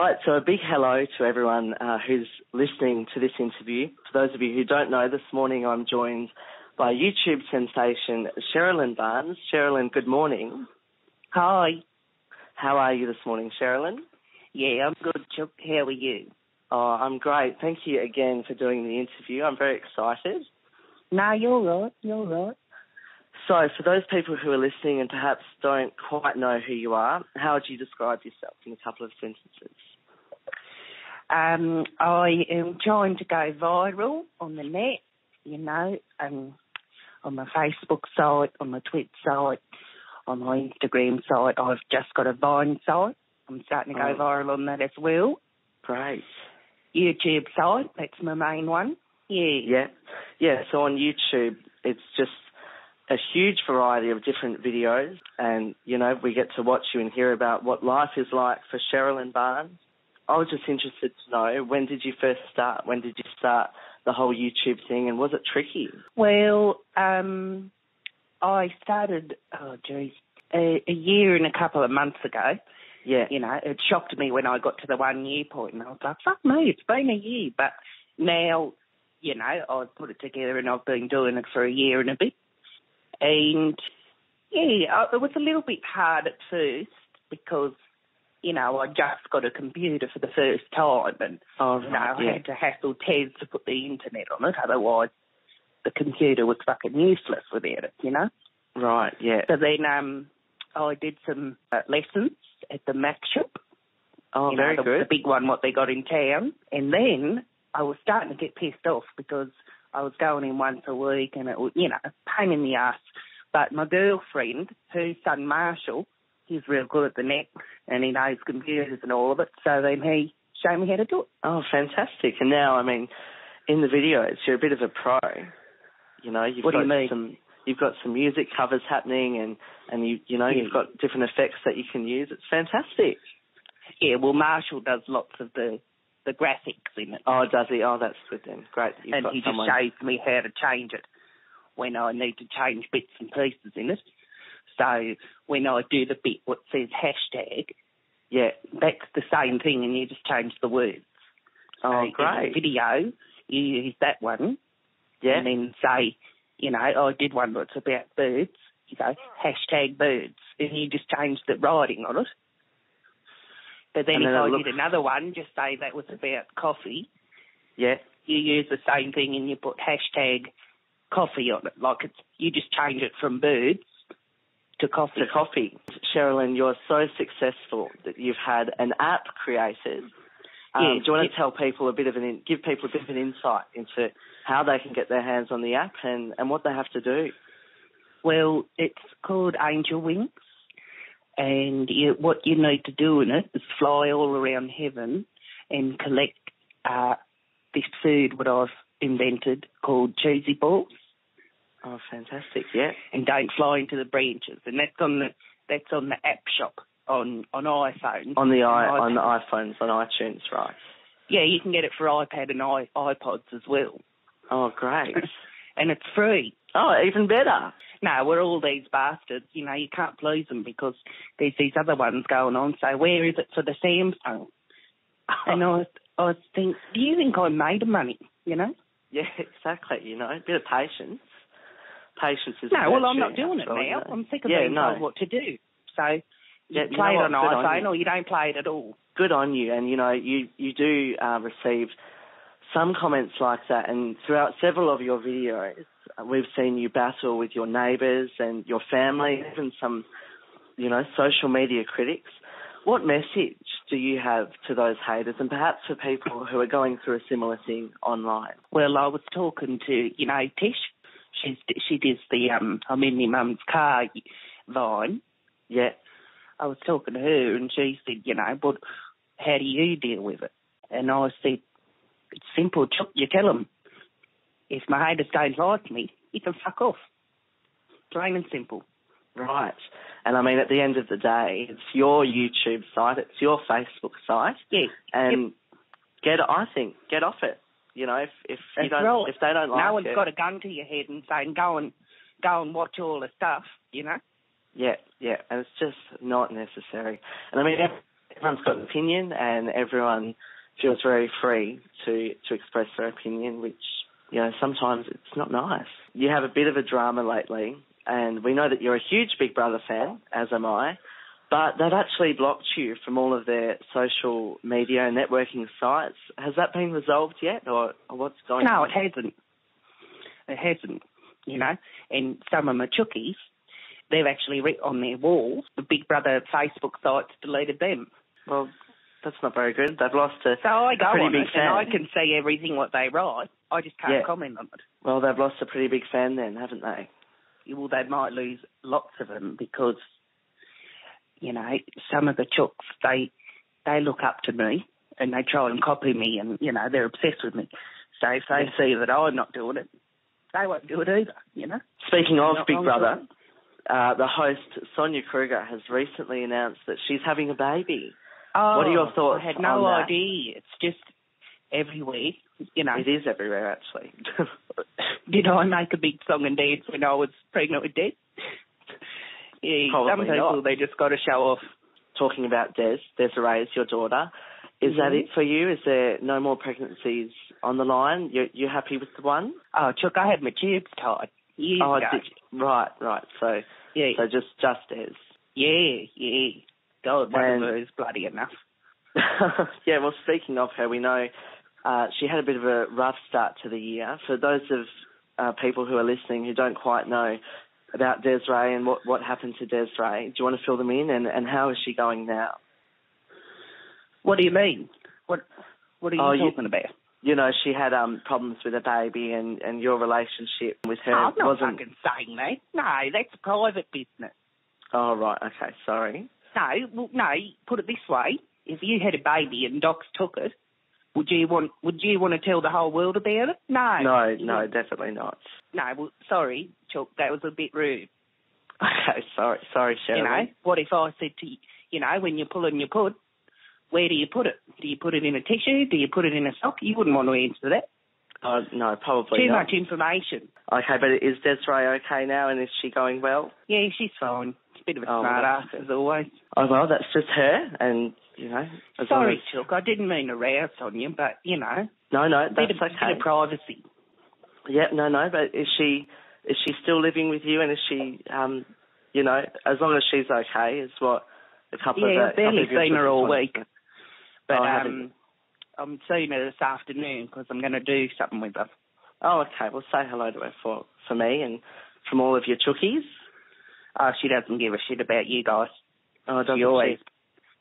right, so a big hello to everyone who's listening to this interview. For those of you who don't know, this morning I'm joined by YouTube sensation Cherylyn Barnes. Cherylyn, good morning. Hi. How are you this morning, Cherylyn? Yeah, I'm good, Chuck. How are you? Oh, I'm great. Thank you again for doing the interview. I'm very excited. No, you're right. You're right. So, for those people who are listening and perhaps don't quite know who you are, how would you describe yourself in a couple of sentences? I am trying to go viral on the net, you know, on my Facebook site, on my Twitter site, on my Instagram site. I've just got a Vine site. I'm starting to go viral on that as well. Great. YouTube site, that's my main one. Yeah. Yeah, so on YouTube, it's just a huge variety of different videos, and, you know, we get to watch you and hear about what life is like for Cherylyn Barnes. I was just interested to know, when did you first start? When did you start the whole YouTube thing, and was it tricky? Well, I started, a year and a couple of months ago. Yeah. You know, it shocked me when I got to the 1 year point, and I was like, fuck me, it's been a year. But now, you know, I've put it together and I've been doing it for a year and a bit. And, yeah, it was a little bit hard at first because, you know, I just got a computer for the first time and, I had to hassle Tez to put the internet on it. Otherwise, the computer was fucking useless without it, you know? Right, yeah. So then I did some lessons at the Mac shop. Oh, you know, very good. The big one, what they got in town. And then I was starting to get pissed off because I was going in once a week and it was, you know, a pain in the ass. But my girlfriend, her son Marshall, he's real good at the net and he knows computers and all of it. So then he showed me how to do it. Oh, fantastic. And now, I mean, in the videos, you're a bit of a pro. You know, What do you mean? You've got some music covers happening and you've got different effects that you can use. It's fantastic. Yeah, well, Marshall does lots of the graphics in it. Oh, does he? Oh, that's good then. Great. And he just shows me how to change it when I need to change bits and pieces in it. So when I do the bit what says hashtag, yeah, that's the same thing and you just change the words. Oh, so great. In the video, you use that one. Yeah. And then say, you know, I did one that's about birds. You go, hashtag birds. And you just change the writing on it. But then if I did another one, just say that was about coffee. Yeah. You use the same thing and you put hashtag coffee on it. Like you just change it from birds to coffee. To coffee. Cherylyn, you're so successful that you've had an app created. Do you want to tell people give people a bit of an insight into how they can get their hands on the app and what they have to do? Well, it's called Angel Wings. And what you need to do in it is fly all around heaven and collect this food what I've invented called cheesy balls. Oh, fantastic! Yeah. And don't fly into the branches. And that's on the app shop on iPhones. On the iPhones, on iTunes, right? Yeah, you can get it for iPad and iPods as well. Oh, great! And it's free. Oh, even better. No, we're all these bastards. You know, you can't please them because there's these other ones going on. So where is it for the Samsung? And I was thinking, do you think I made money, you know? Yeah, exactly, you know, a bit of patience. Patience is no, well, I'm not doing it now. You know? I'm sick of being told what to do. So you play it on iPhone or you don't play it at all. Good on you. And, you know, you do receive some comments like that. And throughout several of your videos, we've seen you battle with your neighbours and your family, even some, you know, social media critics. What message do you have to those haters and perhaps for people who are going through a similar thing online? Well, I was talking to, you know, Tish. She does the I'm in my mum's car Vine. Yeah. I was talking to her and she said, you know, but how do you deal with it? And I said, it's simple, Chuck, you tell them. If my haters don't like me, you can fuck off. Plain and simple. Right. And I mean, at the end of the day, it's your YouTube site, it's your Facebook site. Yeah. And get off it. You know, if they don't like it. No one's got a gun to your head and saying, go and watch all the stuff, you know? Yeah, and it's just not necessary. And I mean, everyone's got an opinion and everyone feels very free to express their opinion, which, you know, sometimes it's not nice. You have a bit of a drama lately, and we know that you're a huge Big Brother fan, as am I, but they've actually blocked you from all of their social media and networking sites. Has that been resolved yet, or what's going on? No, it hasn't. It hasn't, you know. And some of my chookies, they've actually written on their walls, the Big Brother Facebook sites deleted them. Well, that's not very good. They've lost a So I go pretty on big it fan. and I can see everything what they write. I just can't comment on it. Well, they've lost a pretty big fan then, haven't they? Well, they might lose lots of them because, you know, some of the chooks, they look up to me and they try and copy me and, you know, they're obsessed with me. So if they see that I'm not doing it, they won't do it either, you know. Speaking of Big Brother, the host, Sonia Kruger, has recently announced that she's having a baby. Oh, what are your thoughts I had no on that? idea. It's just everywhere, you know. It is everywhere, actually. Did I make a big song and dance when I was pregnant with Des? Yeah, Probably some people, not. they just got to show off. Talking about Desiree is your daughter. Is that it for you? Is there no more pregnancies on the line? You're happy with the one? Oh, Chuck, I had my tubes tied years ago. Right. So, yeah. So just Des. Yeah. God, one of her is bloody enough. Yeah, well, speaking of her, we know she had a bit of a rough start to the year. For those of people who are listening who don't quite know about Desiree and what happened to Desiree, do you want to fill them in? And how is she going now? What do you mean? What are you talking about? You know, she had problems with a baby and your relationship with her I'm not wasn't... fucking saying that. No, that's private business. Oh, right, okay, sorry. No, put it this way. If you had a baby and Docs took it, would you want to tell the whole world about it? No. No, definitely not. No, well, sorry, Chuck, that was a bit rude. Okay, sorry, Cherylyn. You know, what if I said to you, you know, when you're pulling your pud, where do you put it? Do you put it in a tissue? Do you put it in a sock? You wouldn't want to answer that. No, probably Too not. much information. Okay, but is Desiree okay now and is she going well? Yeah, she's fine. It's a bit of a smart ass, as always. Oh, well, that's just her and, you know... Sorry, Chuck, I didn't mean to rouse on you, but, you know... No, that's okay. Bit of privacy. Yeah, no, but is she still living with you and is she, you know, as long as she's okay is what a couple of... Yeah, I've barely seen her all week. But I'm seeing her this afternoon because I'm going to do something with her. Oh, okay. Well, say hello to her for me and from all of your chookies. Oh, she doesn't give a shit about you guys. Oh, doesn't she always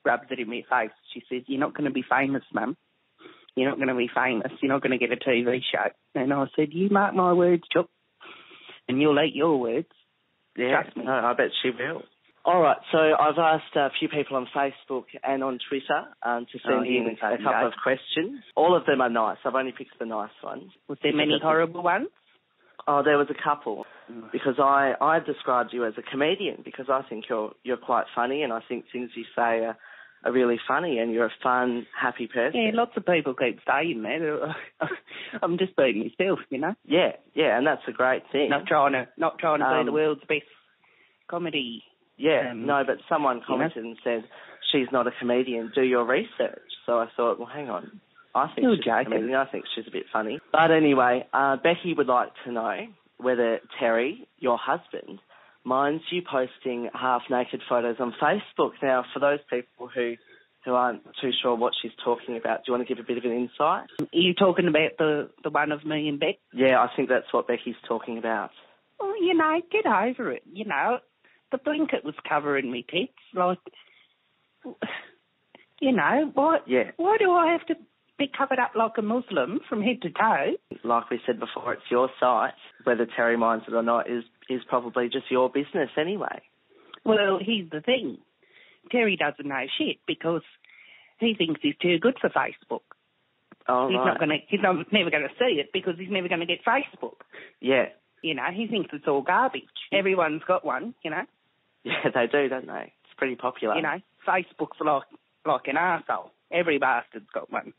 rubs it in my face. She says, you're not going to be famous, Mum. You're not going to be famous. You're not going to get a TV show. And I said, you mark my words, Chuck, and you'll eat your words. Yeah, trust me. No, I bet she will. All right, so I've asked a few people on Facebook and on Twitter to send in a couple of questions. All of them are nice. I've only picked the nice ones. Was there many horrible ones? Oh, there was a couple, because I described you as a comedian because I think you're quite funny and I think things you say are really funny and you're a fun, happy person. Yeah, lots of people keep saying that. I'm just being myself, you know. Yeah, and that's a great thing. Not trying to be the world's best comedy. Yeah, no, but someone commented and said, she's not a comedian, do your research. So I thought, well, hang on. I think she's a comedian. I think she's a bit funny. But anyway, Becky would like to know whether Terry, your husband, minds you posting half-naked photos on Facebook. Now, for those people who aren't too sure what she's talking about, do you want to give a bit of an insight? Are you talking about the one of me and Beck? Yeah, I think that's what Becky's talking about. Well, you know, get over it, you know. The blanket was covering me tits. Like, you know, why do I have to be covered up like a Muslim from head to toe? Like we said before, it's your site. Whether Terry minds it or not is probably just your business anyway. Well, here's the thing. Terry doesn't know shit because he thinks he's too good for Facebook. Oh, he's never going to see it because he's never going to get Facebook. Yeah. You know, he thinks it's all garbage. Everyone's got one, you know. Yeah, they do, don't they? It's pretty popular. You know, Facebook's like an arsehole. Every bastard's got one.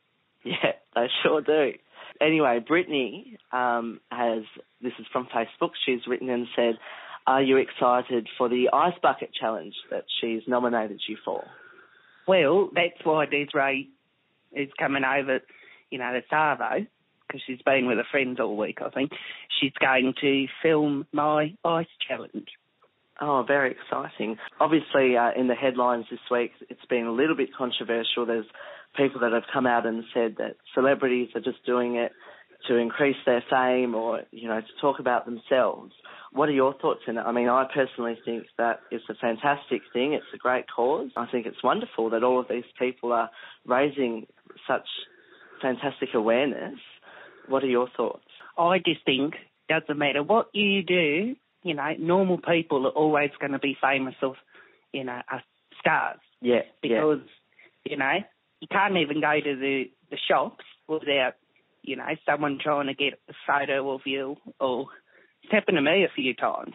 Yeah, they sure do. Anyway, Brittany this is from Facebook, she's written and said, are you excited for the Ice Bucket Challenge that she's nominated you for? Well, that's why Desiree is coming over, to Savo, because she's been with her friends all week, I think. She's going to film my ice challenge. Oh, very exciting. Obviously, in the headlines this week, it's been a little bit controversial. There's people that have come out and said that celebrities are just doing it to increase their fame or, to talk about themselves. What are your thoughts on it? I mean, I personally think that it's a fantastic thing. It's a great cause. I think it's wonderful that all of these people are raising such fantastic awareness. What are your thoughts? I just think it doesn't matter what you do, normal people are always going to be famous of, are stars. Yeah. Because, you can't even go to the shops without, someone trying to get a photo of you, or it's happened to me a few times.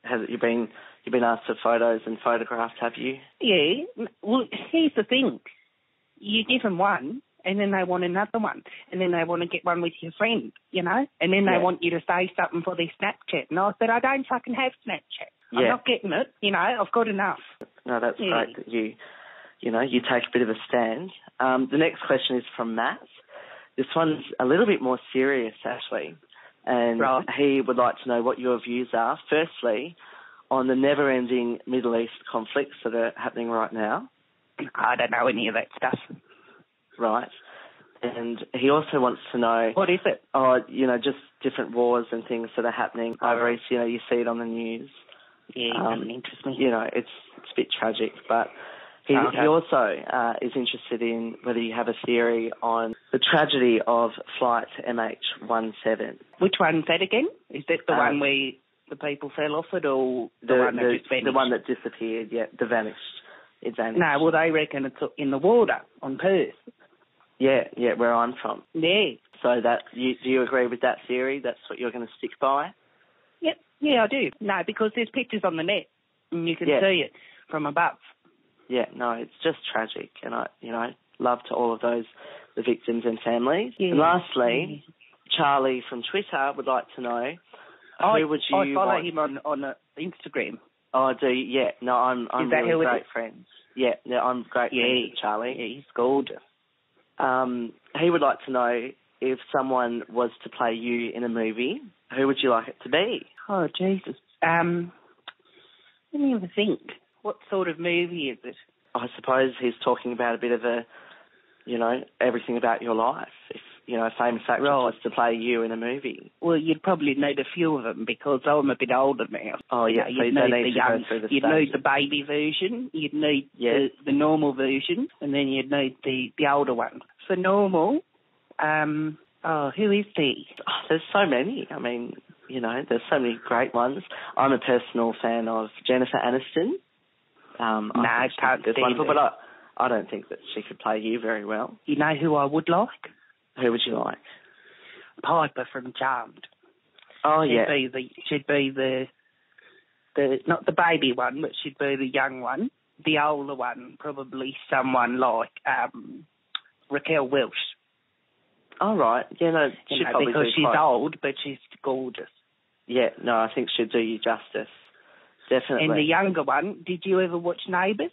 Has it, you've been asked for photos and photographs, have you? Yeah. Well, here's the thing. You give them one, and then they want another one, and then they want to get one with your friend, and then they want you to say something for their Snapchat. And I said, I don't fucking have Snapchat. I'm not getting it. I've got enough. No, that's great that you take a bit of a stand. The next question is from Matt. This one's a little bit more serious, actually, and he would like to know what your views are, firstly, on the never-ending Middle East conflicts that are happening right now. I don't know any of that stuff. Right. And he also wants to know... What is it? Oh, just different wars and things that are happening over East. You see it on the news. Yeah, it doesn't interest me. It's a bit tragic, but he also is interested in whether you have a theory on the tragedy of flight MH17. Which one's that again? Is that the one where the people fell off it, or the one that just vanished? The one that disappeared, vanished. It vanished. No, well, they reckon it's in the water on Perth. Yeah, where I'm from. Yeah. So do you agree with that theory? That's what you're going to stick by? Yep. Yeah, I do. No, because there's pictures on the net, and you can see it from above. Yeah, no, it's just tragic, and I love to all of the victims and families. Yeah. And lastly, Charlie from Twitter would like to know who would you... I follow him on Instagram. Oh, do you? Yeah, no, I'm really great friends. Yeah, I'm great friends with Charlie. Yeah, he's gorgeous. He would like to know if someone was to play you in a movie, who would you like it to be? Oh, Jesus. Let me have a think. What sort of movie is it? I suppose he's talking about a bit of everything about your life. If, a famous actress was to play you in a movie. Well, you'd probably need a few of them because I'm a bit older now. Oh, yeah, so you don't need to go through the You'd need the baby version, you'd need the normal version, and then you'd need the older one. For normal, who is he? Oh, there's so many. I mean, there's so many great ones. I'm a personal fan of Jennifer Aniston. I can't stand wonderful, but I don't think that she could play you very well. You know who I would like? Who would you like? Piper from Charmed. Oh, yeah. She'd be the not the baby one, but she'd be the young one. The older one, probably someone like Raquel Welch. Oh, right. Yeah, no, she'd probably because she's old, but she's gorgeous. Yeah, no, I think she'd do you justice. Definitely. And the younger one, did you ever watch Neighbours?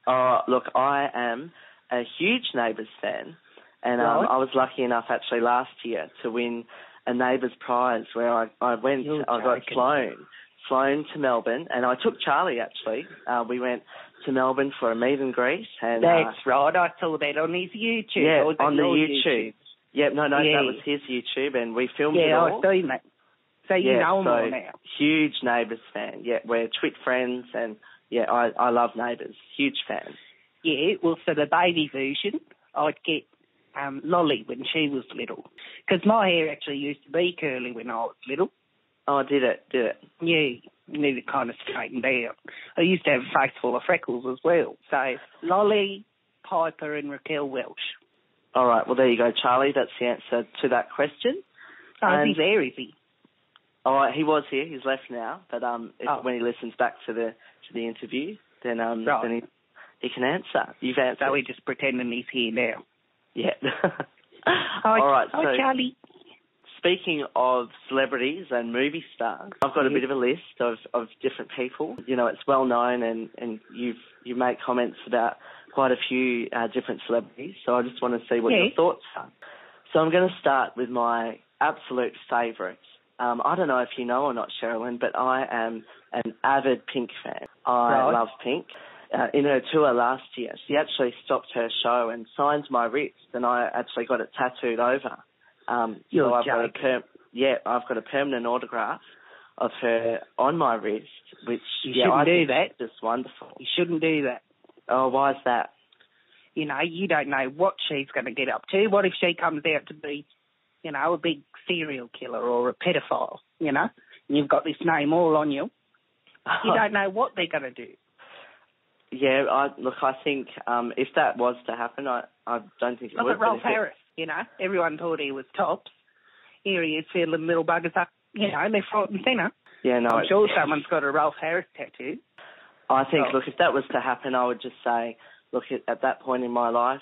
Oh, look, I am a huge Neighbours fan. And I was lucky enough actually last year to win a Neighbours prize where I got flown to Melbourne, and I took Charlie actually. We went to Melbourne for a meet and greet. And, that's right, I saw that on his YouTube. Yeah, on the YouTube. Yeah, no, that was his YouTube, and we filmed it all. Yeah, I've seen that. So you know him all now. Huge Neighbours fan. Yeah, we're Twit friends, and yeah, I love Neighbours. Huge fan. Yeah, well, for the baby version, I'd get Lolly when she was little. Because my hair actually used to be curly when I was little. Oh, did it? Yeah, need it kind of straightened out. I used to have a face full of freckles as well. So Lolly, Piper and Raquel Welch. All right, well, there you go, Charlie. That's the answer to that question. Oh, is he there, is he? Oh, he was here. He's left now. But when he listens back to the interview, then he can answer. You've answered. So we're just pretending he's here now. Yeah. All right. So, Charlie. speaking of celebrities and movie stars, I've got a bit of a list of different people. You know, it's well known, and you make comments about quite a few different celebrities, so I just want to see what your thoughts are. So I'm going to start with my absolute favourite. I don't know if you know or not, Cherylyn, but I am an avid Pink fan. I love Pink. In her tour last year, she actually stopped her show and signed my wrist, and I actually got it tattooed over. You're I've got a permanent autograph of her on my wrist, which you shouldn't do that. Just wonderful. You shouldn't do that. Oh, why is that? You know, you don't know what she's going to get up to. What if she comes out to be, you know, a big serial killer or a pedophile, you know, and you've got this name all on you. You don't know what they're going to do. Yeah, I think if that was to happen, I don't think it would. Look at Rolf Harris, you know. Everyone thought he was tops. Here he is feeling little buggers up, you know, left, right and centre. Yeah, no. I'm sure someone's got a Rolf Harris tattoo. I think, look, if that was to happen, I would just say, look, at that point in my life,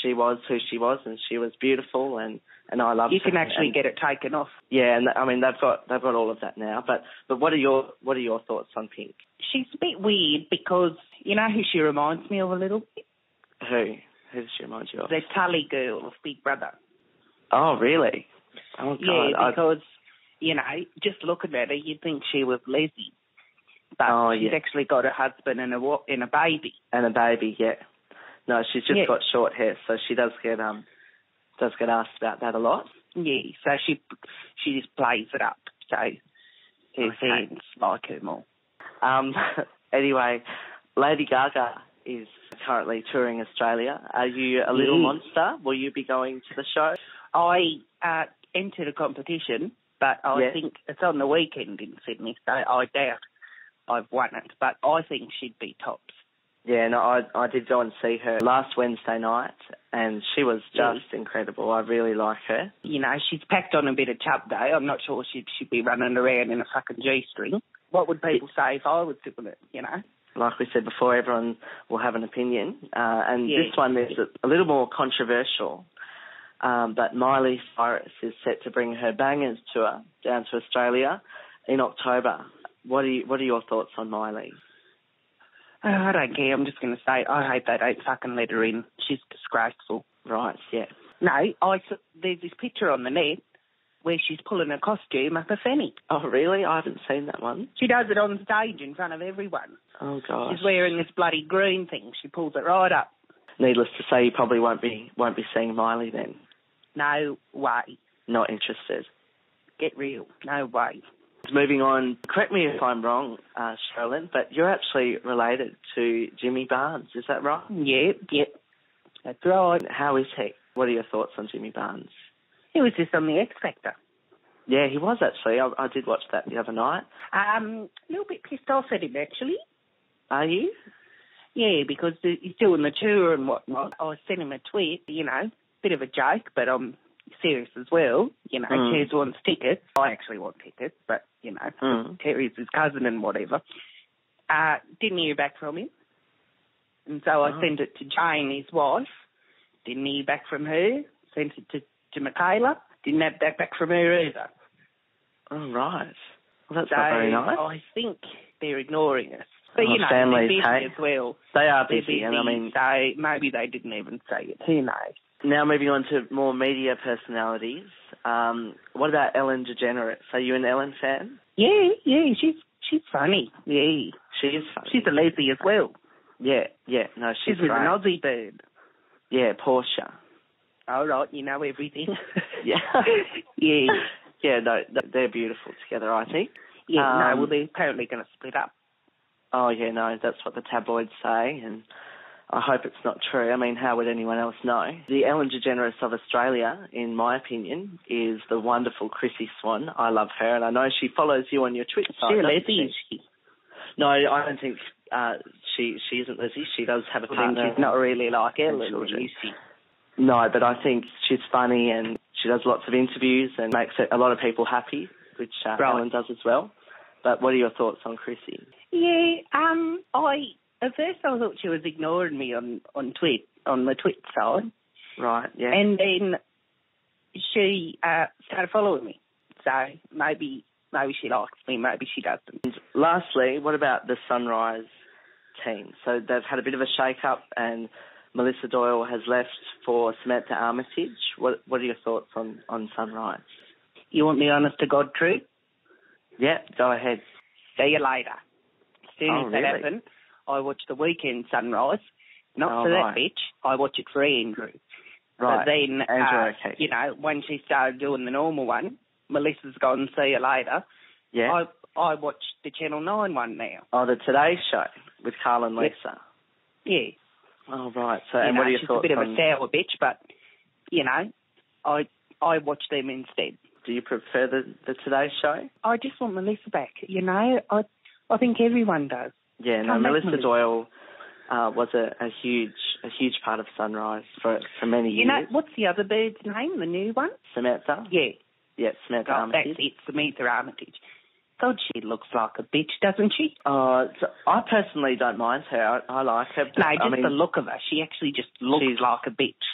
she was who she was, and she was beautiful, and I loved her. You can actually get it taken off. Yeah, and I mean they've got all of that now. But what are your thoughts on Pink? She's a bit weird because you know who she reminds me of a little bit. Who does she remind you of? The Tully girl of Big Brother. Oh, really? Oh, God. Yeah, because you know, just looking at her, you'd think she was Leslie. But she's actually got a husband and a baby. And a baby, yeah. No, she's just got short hair, so she does get asked about that a lot. Yeah, so she just plays it up, so her fans like her more. Anyway, Lady Gaga is currently touring Australia. Are you a little monster? Will you be going to the show? I entered a competition, but I think it's on the weekend in Sydney, so I doubt I've won it, but I think she'd be tops. Yeah, no, I did go and see her last Wednesday night, and she was just incredible. I really like her. You know, she's packed on a bit of chub, though. I'm not sure she'd be running around in a fucking G-string. What would people say if I would sit with it, you know? Like we said before, everyone will have an opinion, and this one is a little more controversial. But Miley Cyrus is set to bring her Bangers tour down to Australia in October. What are your thoughts on Miley? I don't care. I'm just going to say I hope they don't fucking let her in. She's disgraceful. Right, yeah. No, there's this picture on the net where she's pulling a costume up a fanny. Oh, really? I haven't seen that one. She does it on stage in front of everyone. Oh, gosh. She's wearing this bloody green thing. She pulls it right up. Needless to say, you probably won't be seeing Miley then. No way. Not interested. Get real. No way. Moving on, correct me if I'm wrong, Cherylyn, but you're actually related to Jimmy Barnes, is that right? Yep. That's right. How is he? What are your thoughts on Jimmy Barnes? He was just on the X Factor. Yeah, he was actually. I did watch that the other night. A little bit pissed off at him, actually. Are you? Yeah, because he's doing the tour and whatnot. I sent him a tweet, you know, bit of a joke, but I'm serious as well. You know, Terry wants tickets. I actually want tickets, but, you know, Terry's his cousin and whatever. Didn't hear back from him. And so I sent it to Jane, his wife. Didn't hear back from her. Sent it to Michaela. Didn't have that back from her either. Oh, right. Well, that's not very nice. I think they're ignoring us. But, you know, they're busy busy as well. They are busy, and I mean... So maybe they didn't even say it. Who knows? Now moving on to more media personalities. What about Ellen DeGeneres? Are you an Ellen fan? Yeah, she's funny. Yeah. She is funny. She's a lesbian as well. Yeah, no, she's with an Aussie bird. Yeah, Portia. All right, you know everything. Yeah. Yeah. Yeah, no, they're beautiful together, I think. Yeah, well, they're apparently going to split up. Oh, yeah, no, that's what the tabloids say, and I hope it's not true. I mean, how would anyone else know? The Ellen DeGeneres of Australia, in my opinion, is the wonderful Chrissy Swan. I love her, and I know she follows you on your Twitter site. She's a lesbian, is she? No, I don't think she isn't Lizzie. She does have a partner. She's not really like Ellen, is she? No, but I think she's funny and she does lots of interviews and makes a lot of people happy, which Ellen does as well. But what are your thoughts on Chrissy? Yeah, at first I thought she was ignoring me on the Twit side. Right, yeah. And then she started following me. So maybe she likes me, maybe she doesn't. And lastly, what about the Sunrise team? So they've had a bit of a shake-up and Melissa Doyle has left for Samantha Armitage. What are your thoughts on Sunrise? You want the honest to God truth? Yeah, go ahead. See you later. As soon as that happened, I watched the weekend Sunrise. Not for that bitch. I watch it for Andrew. Right. But then, Andrew, okay. you know, when she started doing the normal one, Melissa's gone, see you later. Yeah. I watch the Channel 9 one now. Oh, the Today Show with Carl and Lisa. Yeah. Oh, right. So, and what are your thoughts on... She's a bit of a sour bitch, but, you know, I watch them instead. Do you prefer the Today Show? I just want Melissa back, you know. I think everyone does. Yeah, no, Melissa Doyle was a huge part of Sunrise for many years. You know, what's the other bird's name, the new one? Samantha? Yeah. Yeah, Samantha Armitage. That's it, Samantha Armitage. God, she looks like a bitch, doesn't she? So I personally don't mind her. I like her. No, just the look of her. She actually just looks like a bitch.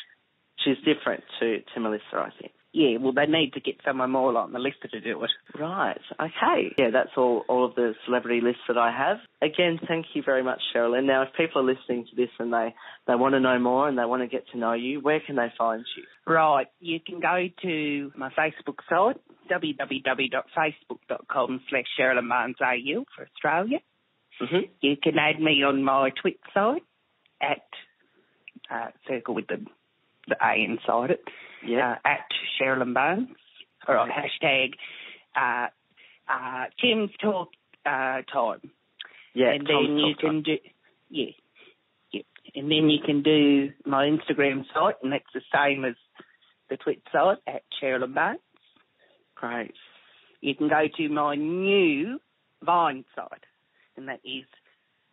She's different to Melissa, I think. Yeah, well, they need to get someone more like Melissa to do it. Right, okay. Yeah, that's all of the celebrity lists that I have. Again, thank you very much, Cherylyn. Now, if people are listening to this and they want to know more and they want to get to know you, where can they find you? Right, you can go to my Facebook site, www.facebook.com/CherylynBarnesAU for Australia. Mm-hmm. You can add me on my Twitter site at circle with the A inside it. Yeah. At Cherylyn Barnes, or on hashtag Tim's Talk Time. Yeah, and then you can do and then you can do my Instagram site, and that's the same as the Twitter site at Cherylyn Barnes. Great. You can go to my new Vine site, and that is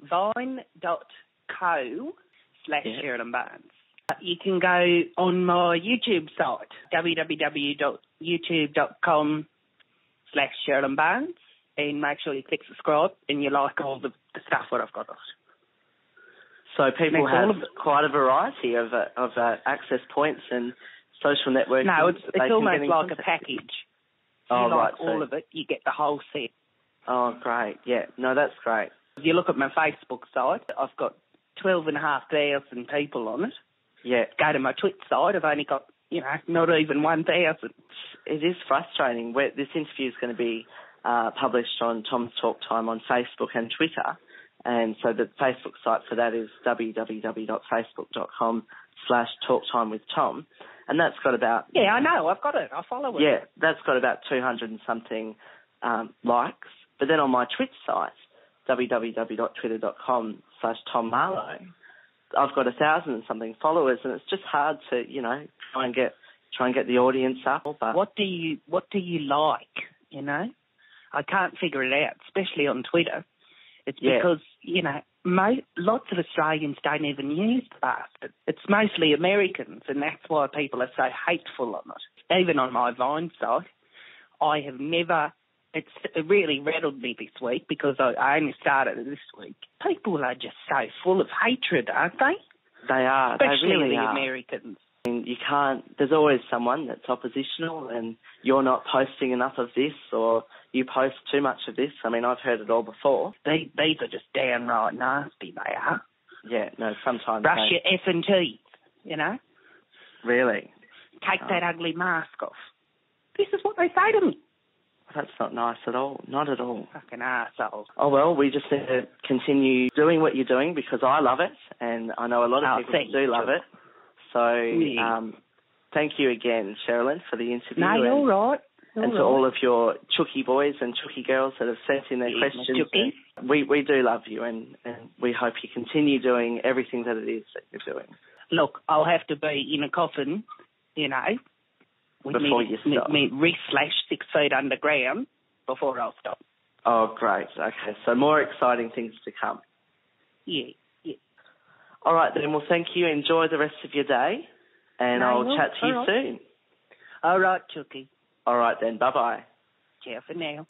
vine.co/Cherylyn Barnes. You can go on my YouTube site, www.youtube.com/Cherylyn Barnes, and make sure you click subscribe and you like all the stuff that I've got on it. So people have quite a variety of access points and social networking. No, it's almost like a package. Oh, you right. Like all of it, you get the whole set. Oh, great. Yeah. No, that's great. If you look at my Facebook site, I've got 12,500 people on it. Yeah. Go to my Twitter site, I've only got, not even 1,000. It is frustrating. This interview is going to be published on Tom's Talk Time on Facebook and Twitter. And so the Facebook site for that is www.facebook.com/talktimewithtom. And that's got about... Yeah, I know. I've got it. I follow it. Yeah, that's got about 200 and something likes. But then on my Twitter site, www.twitter.com/Tom Marlow, I've got 1,000 and something followers, and it's just hard to, try and get the audience up. But what do you like? I can't figure it out, especially on Twitter. It's because lots of Australians don't even use the bastard. It's mostly Americans, and that's why people are so hateful on it. Even on my Vine site, I have never. It really rattled me this week because I only started it this week. People are just so full of hatred, aren't they? They are. Especially they really the are. Americans. And you can't. There's always someone that's oppositional, and you're not posting enough of this, or you post too much of this. I mean, I've heard it all before. These are just downright nasty. They are. Yeah. No. Sometimes. Brush your effing teeth. Really. Take that ugly mask off. This is what they say to me. That's not nice at all. Not at all. Fucking arsehole. Oh, well, we just need to continue doing what you're doing because I love it, and I know a lot of people do love it. So thank you again, Cherylyn, for the interview. No, you're all right. And to all of your Chookie boys and Chookie girls that have sent in their questions. We do love you, and we hope you continue doing everything that it is that you're doing. Look, I'll have to be in a coffin, with before you stop. Me wrist / 6 feet underground before I'll stop. Oh, great. Okay, so more exciting things to come. Yeah. All right, then. Well, thank you. Enjoy the rest of your day, and I'll chat to you soon. All right, Chookie. All right, then. Bye-bye. Ciao for now.